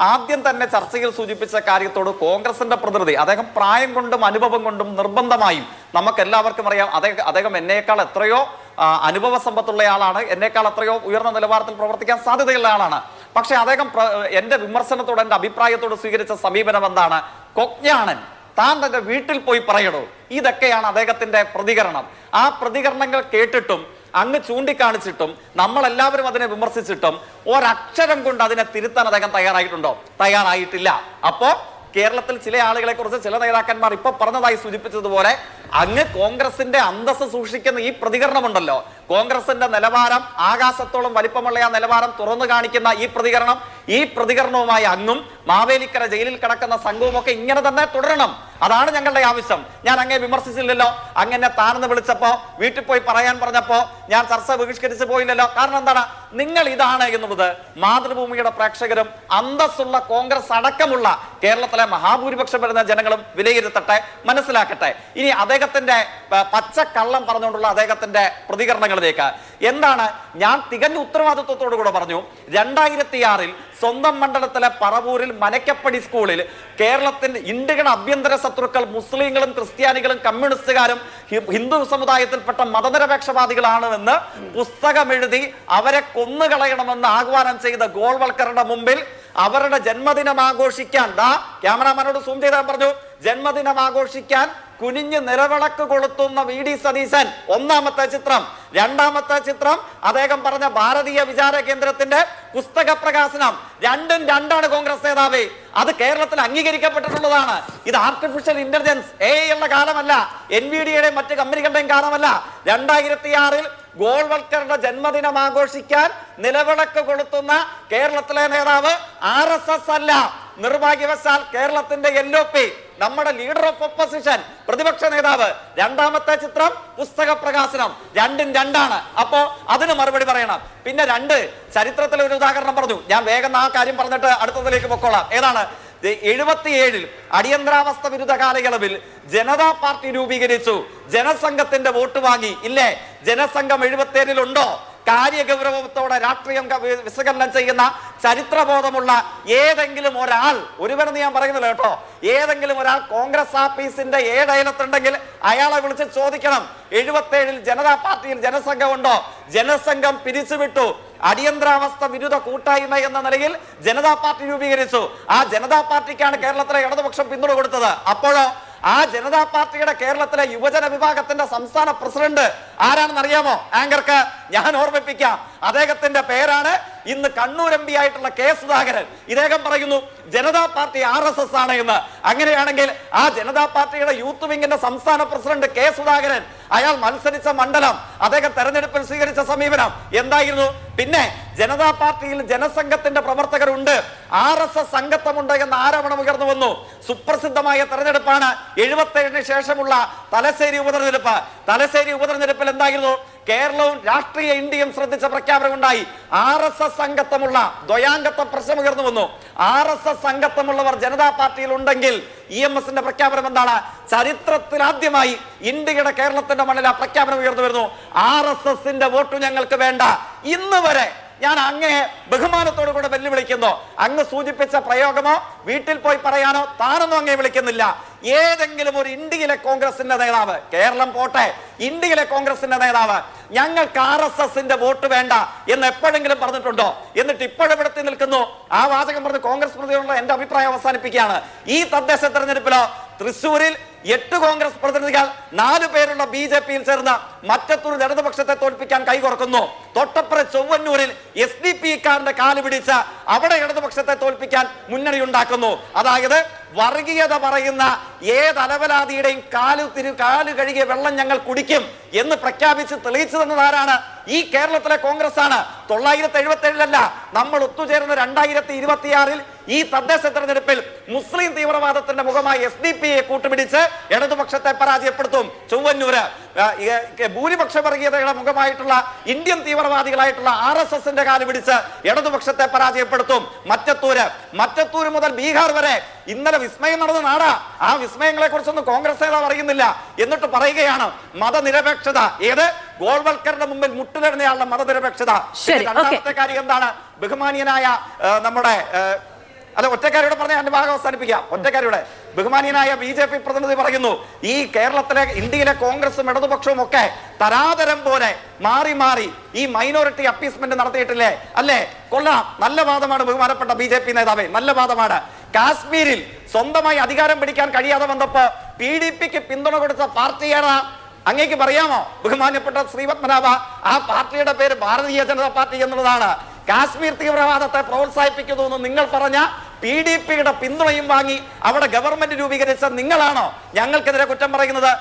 ആദ്യം തന്നെ ചർച്ചയിൽ സൂചിപ്പിച്ച കാര്യത്തോട് കോൺഗ്രസിന്റെ പ്രതിനിധി അദ്ദേഹം പ്രായം കൊണ്ടും അനുഭവം കൊണ്ടും നിർബന്ധമായും നമുക്ക് എല്ലാവർക്കും അറിയാം അദ്ദേഹം എന്നേക്കാൾ എത്രയോ അനുഭവ സമ്പത്തുള്ളയാളാണ്, എന്നേക്കാൾ എത്രയോ ഉയർന്ന നിലവാരത്തിൽ പ്രവർത്തിക്കാൻ സാധ്യതയുള്ള ആളാണ്. പക്ഷെ അദ്ദേഹം എന്റെ വിമർശനത്തോട് എന്റെ അഭിപ്രായത്തോട് സ്വീകരിച്ച സമീപനം എന്താണ്? കൊജ്ഞാണൻ, താൻ തന്റെ വീട്ടിൽ പോയി പറയണോ, ഇതൊക്കെയാണ് അദ്ദേഹത്തിന്റെ പ്രതികരണം. ആ പ്രതികരണങ്ങൾ കേട്ടിട്ടും അങ്ങ് ചൂണ്ടിക്കാണിച്ചിട്ടും നമ്മളെല്ലാവരും അതിനെ വിമർശിച്ചിട്ടും ഒരക്ഷരം കൊണ്ട് അതിനെ തിരുത്താൻ അദ്ദേഹം തയ്യാറായിട്ടുണ്ടോ? തയ്യാറായിട്ടില്ല. അപ്പോ കേരളത്തിൽ ചില ആളുകളെ കുറിച്ച് ചില നേതാക്കന്മാർ ഇപ്പൊ പറഞ്ഞതായി സൂചിപ്പിച്ചതുപോലെ അങ്ങ് കോൺഗ്രസിന്റെ അന്തസ്സ് സൂക്ഷിക്കുന്ന ഈ പ്രതികരണമുണ്ടല്ലോ, കോൺഗ്രസിന്റെ നിലവാരം ആകാശത്തോളം വലിപ്പമുള്ള ആ നിലവാരം തുറന്നു കാണിക്കുന്ന ഈ പ്രതികരണവുമായി അങ്ങും മാവേലിക്കര ജയിലിൽ കിടക്കുന്ന സംഘവും ഒക്കെ ഇങ്ങനെ തന്നെ തുടരണം. അതാണ് ഞങ്ങളുടെ ആവശ്യം. ഞാൻ അങ്ങേ വിമർശിച്ചില്ലല്ലോ. അങ്ങനെ താനെന്ന് വിളിച്ചപ്പോ വീട്ടിൽ പോയി പറയാൻ പറഞ്ഞപ്പോ ഞാൻ ചർച്ച ബഹിഷ്കരിച്ചു പോയില്ലല്ലോ. കാരണം എന്താണ്? നിങ്ങൾ ഇതാണ് എന്നുള്ളത് മാതൃഭൂമിയുടെ പ്രേക്ഷകരും അന്തസ്സുള്ള കോൺഗ്രസ് അടക്കമുള്ള കേരളത്തിലെ മഹാഭൂരിപക്ഷം വരുന്ന ജനങ്ങളും വിലയിരുത്തട്ടെ, മനസ്സിലാക്കട്ടെ. ഇനി അദ്ദേഹത്തിന്റെ പച്ചക്കള്ളം പറഞ്ഞുകൊണ്ടുള്ള അദ്ദേഹത്തിന്റെ പ്രതികരണങ്ങളിലേക്ക് എന്താണ് ഞാൻ തികഞ്ഞ ഉത്തരവാദിത്വത്തോടു കൂടെ പറഞ്ഞു. 2006 സ്വന്തം മണ്ഡലത്തിലെ പറവൂരിൽ മനക്കപ്പടി സ്കൂളിൽ കേരളത്തിന്റെ ഇന്ത്യയുടെ ആഭ്യന്തര ശത്രുക്കൾ മുസ്ലിങ്ങളും ക്രിസ്ത്യാനികളും കമ്മ്യൂണിസ്റ്റുകാരും ഹിന്ദു സമുദായത്തിൽപ്പെട്ട മതനിരപേക്ഷവാദികളാണെന്ന് പുസ്തകമെഴുതി അവരെ കൊന്നുകളയണമെന്ന് ആഹ്വാനം ചെയ്ത ഗോൾവൽക്കറുടെ മുമ്പിൽ അവരുടെ ജന്മദിനം ആഘോഷിക്കാൻ ക്യാമറാമാനോട് സൂം ചെയ്താൽ പറഞ്ഞു, ജന്മദിനം ആഘോഷിക്കാൻ കുനിഞ്ഞ് നിലവിളക്ക് കൊളുത്തുന്ന വി.ഡി. സതീശൻ ഒന്നാമത്തെ ചിത്രം. രണ്ടാമത്തെ ചിത്രം അദ്ദേഹം പറഞ്ഞ ഭാരതീയ വിചാര കേന്ദ്രത്തിന്റെ പുസ്തക പ്രകാശനം. രണ്ടും രണ്ടാണ് കോൺഗ്രസ് നേതാവേ. അത് കേരളത്തിൽ അംഗീകരിക്കപ്പെട്ടിട്ടുള്ളതാണ്. ഇത് ആർട്ടിഫിഷ്യൽ ഇന്റലിജൻസ് ഉള്ള കാലമല്ല, NVIDIA മറ്റ് കമ്പനികളുടെയും കാലമല്ല. 2006 ഗോൾവൽക്കറുടെ ജന്മദിനം ആഘോഷിക്കാൻ നിലവിളക്ക് കൊളുത്തുന്ന കേരളത്തിലെ നേതാവ് RSS അല്ല. നിർഭാഗ്യവശാൽ കേരളത്തിന്റെ LOP നമ്മുടെ ലീഡർ ഓഫ് ഒപ്പോസിഷൻ പ്രതിപക്ഷ നേതാവ്. രണ്ടാമത്തെ ചിത്രം പുസ്തക പ്രകാശനം. രണ്ടും രണ്ടാണ്. അപ്പോ അതിന് മറുപടി പറയണം. പിന്നെ ചരിത്രത്തിലെ ഒരു ഉദാഹരണം പറഞ്ഞു. ഞാൻ വേഗം ആ കാര്യം പറഞ്ഞിട്ട് അടുത്തതിലേക്ക് പൊക്കോളാം. ഏതാണ്? 77 അടിയന്തരാവസ്ഥ വിരുദ്ധ കാലയളവിൽ ജനതാ പാർട്ടി രൂപീകരിച്ചു. ജനസംഘത്തിന്റെ വോട്ട് വാങ്ങി. ഇല്ലേ? ജനസംഘം 77 ഉണ്ടോ? കാര്യഗൗരവത്തോടെ രാഷ്ട്രീയം വിശകലനം ചെയ്യുന്ന ചരിത്രബോധമുള്ള ഏതെങ്കിലും ഒരാൾ, ഒരുവനെന്ന് ഞാൻ പറയുന്നില്ല കേട്ടോ, ഏതെങ്കിലും ഒരാൾ കോൺഗ്രസ് ആഫീസിന്റെ ഏഴയലത്തുണ്ടെങ്കിൽ അയാളെ വിളിച്ച് ചോദിക്കണം, 77 ജനതാ പാർട്ടിയിൽ ജനസംഘം ഉണ്ടോ? ജനസംഘം പിരിച്ചുവിട്ടു. അടിയന്തരാവസ്ഥ വിരുദ്ധ കൂട്ടായ്മ എന്ന നിലയിൽ ജനതാ പാർട്ടി രൂപീകരിച്ചു. ആ ജനതാ പാർട്ടിക്കാണ് കേരളത്തിലെ ഇടതുപക്ഷം പിന്തുണ കൊടുത്തത്. അപ്പോഴോ ആ ജനതാ പാർട്ടിയുടെ കേരളത്തിലെ യുവജന വിഭാഗത്തിന്റെ സംസ്ഥാന പ്രസിഡന്റ് ആരാണെന്ന് അറിയാമോ? ആങ്കർക്ക് ഞാൻ ഓർമ്മിപ്പിക്കാം. അദ്ദേഹത്തിന്റെ പേരാണ് ഇന്ന് കണ്ണൂർ MP ആയിട്ടുള്ള K. സുധാകരൻ. ഇദ്ദേഹം പറയുന്നു ജനതാ പാർട്ടി RSS ആണ് എന്ന്. അങ്ങനെയാണെങ്കിൽ ആ ജനതാ പാർട്ടിയുടെ യൂത്ത് വിങ്ങിന്റെ സംസ്ഥാന പ്രസിഡന്റ് K. സുധാകരൻ, അയാൾ മത്സരിച്ച മണ്ഡലം, അദ്ദേഹം തെരഞ്ഞെടുപ്പിൽ സ്വീകരിച്ച സമീപനം എന്തായിരുന്നു? പിന്നെ ജനതാ പാർട്ടിയിൽ ജനസംഘത്തിന്റെ പ്രവർത്തകരുണ്ട്, RSS സംഘത്തമുണ്ട് എന്ന ആരോപണം ഉയർന്നു വന്നു. സുപ്രസിദ്ധമായ തെരഞ്ഞെടുപ്പാണ് 77 ശേഷമുള്ള തലശ്ശേരി ഉപതെരഞ്ഞെടുപ്പ്. തലശ്ശേരി ഉപതെരഞ്ഞെടുപ്പിൽ എന്തായിരുന്നു? കേരളവും രാഷ്ട്രീയ ഇന്ത്യയും ശ്രദ്ധിച്ച പ്രഖ്യാപനം ഉണ്ടായി. RSS സംഘത്തമുള്ള ദ്വയാംഗത്വ പ്രശ്നം ഉയർന്നു വന്നു. RSS സംഘത്തമുള്ളവർ ജനതാ പാർട്ടിയിൽ ഉണ്ടെങ്കിൽ EMSന്റെ പ്രഖ്യാപനം എന്താണ്? ചരിത്രത്തിൽ ആദ്യമായി ഇന്ത്യയുടെ കേരളത്തിന്റെ മണ്ണിൽ ആ പ്രഖ്യാപനം ഉയർന്നു വരുന്നു. RSSന്റെ വോട്ട് ഞങ്ങൾക്ക് വേണ്ട. ഇന്ന് വരെ ഞാൻ അങ്ങേ ബഹുമാനത്തോടു കൂടെ വെല്ലുവിളിക്കുന്നു. അങ്ങ് സൂചിപ്പിച്ച പ്രയോഗമോ വീട്ടിൽ പോയി പറയാനോ താനൊന്നും അങ്ങേ വിളിക്കുന്നില്ല. ഏതെങ്കിലും ഒരു ഇന്ത്യയിലെ കോൺഗ്രസിന്റെ നേതാവ്, കേരളം പോട്ടെ, ഇന്ത്യയിലെ കോൺഗ്രസിന്റെ നേതാവ് ഞങ്ങൾക്ക് RSSന്റെ വോട്ട് വേണ്ട എന്ന് എപ്പോഴെങ്കിലും പറഞ്ഞിട്ടുണ്ടോ? എന്നിട്ട് ഇപ്പോഴെവിടത്തി നിൽക്കുന്നു? ആ വാചകം പറഞ്ഞ് കോൺഗ്രസ് പ്രതിനിധികളുടെ എന്റെ അഭിപ്രായം അവസാനിപ്പിക്കുകയാണ്. ഈ തദ്ദേശ തെരഞ്ഞെടുപ്പിലോ തൃശ്ശൂരിൽ 8 കോൺഗ്രസ് പ്രതിനിധികൾ 4 പേരുള്ള BJPയിൽ ചേർന്ന് മറ്റത്തൂരിൽ ഇടതുപക്ഷത്തെ തോൽപ്പിക്കാൻ കൈകോർക്കുന്നു. തൊട്ടപ്പുറ ചൊവ്വന്നൂരിൽ SDPക്കാരന്റെ കാല് പിടിച്ച് അവിടെ ഇടതുപക്ഷത്തെ തോൽപ്പിക്കാൻ മുന്നണി ഉണ്ടാക്കുന്നു. അതായത് വർഗീയത പറയുന്ന ഏത് അലവലാതിയുടെയും കാല് കഴുകിയ വെള്ളം ഞങ്ങൾ കുടിക്കും എന്ന് പ്രഖ്യാപിച്ച് തെളിയിച്ചു തന്നതാരാണ്? ഈ കേരളത്തിലെ കോൺഗ്രസ് ആണ്. 977 നമ്മൾ ഒത്തുചേർന്ന 2026 ഈ തദ്ദേശ തെരഞ്ഞെടുപ്പിൽ മുസ്ലിം തീവ്രവാദത്തിന്റെ മുഖമായി SDPയെ കൂട്ടുപിടിച്ച് ഇടതുപക്ഷത്തെ പരാജയപ്പെടുത്തും. ചൊവ്വന്നൂര് ഭൂരിപക്ഷ വർഗീയതയുടെ മുഖമായിട്ടുള്ള ഇന്ത്യൻ തീവ്രവാദികളായിട്ടുള്ള RSSന്റെ കാല് പിടിച്ച് ഇടതുപക്ഷത്തെ പരാജയപ്പെടുത്തും. മറ്റത്തൂര് മുതൽ ബീഹാർ വരെ ഇന്നലെ വിസ്മയം നടന്ന നാടാ. ആ വിസ്മയങ്ങളെ കുറിച്ചൊന്നും കോൺഗ്രസ് നേതാവ് അറിയുന്നില്ല. എന്നിട്ട് പറയുകയാണ് മതനിരപേക്ഷത. ഏത്? ഗോൾവൽക്കറുടെ മുമ്പിൽ മുട്ടിലിടുന്നയാളുടെ മതനിരപേക്ഷത. രണ്ടാമത്തെ കാര്യം എന്താണ്? ബഹുമാനീയനായ നമ്മുടെ അല്ല, ഒറ്റക്കാരിയുടെ പറഞ്ഞ എന്റെ ഭാഗം അവസാനിപ്പിക്കാം. ഒറ്റക്കാരിയുടെ ബഹുമാനീയനായ BJP പ്രതിനിധി പറയുന്നു, ഈ കേരളത്തിലെ ഇന്ത്യയിലെ കോൺഗ്രസും ഇടതുപക്ഷവും ഒക്കെ തരാതരം പോലെ മാറി മാറി ഈ മൈനോറിറ്റി അപ്പീസ്മെന്റ് നടത്തിയിട്ടില്ലേ? അല്ലേ? കൊള്ളാം, നല്ല വാദമാണ് ബഹുമാനപ്പെട്ട BJP നേതാവേ, നല്ല വാദമാണ്. കാശ്മീരിൽ സ്വന്തമായി അധികാരം പിടിക്കാൻ കഴിയാതെ വന്നപ്പോ PDPക്ക് പിന്തുണ കൊടുത്ത പാർട്ടിയാണ് അങ്ങേക്ക് പറയാമോ ബഹുമാന്യപ്പെട്ട ശ്രീപത്മനാഭ? ആ പാർട്ടിയുടെ പേര് ഭാരതീയ ജനതാ പാർട്ടി എന്നുള്ളതാണ്. കാശ്മീർ തീവ്രവാദത്തെ പ്രോത്സാഹിപ്പിക്കുന്നു എന്ന് നിങ്ങൾ പറഞ്ഞ PDPയുടെ പിന്തുണയും വാങ്ങി അവിടെ ഗവൺമെന്റ് രൂപീകരിച്ച നിങ്ങളാണോ ഞങ്ങൾക്കെതിരെ കുറ്റം പറയുന്നത്?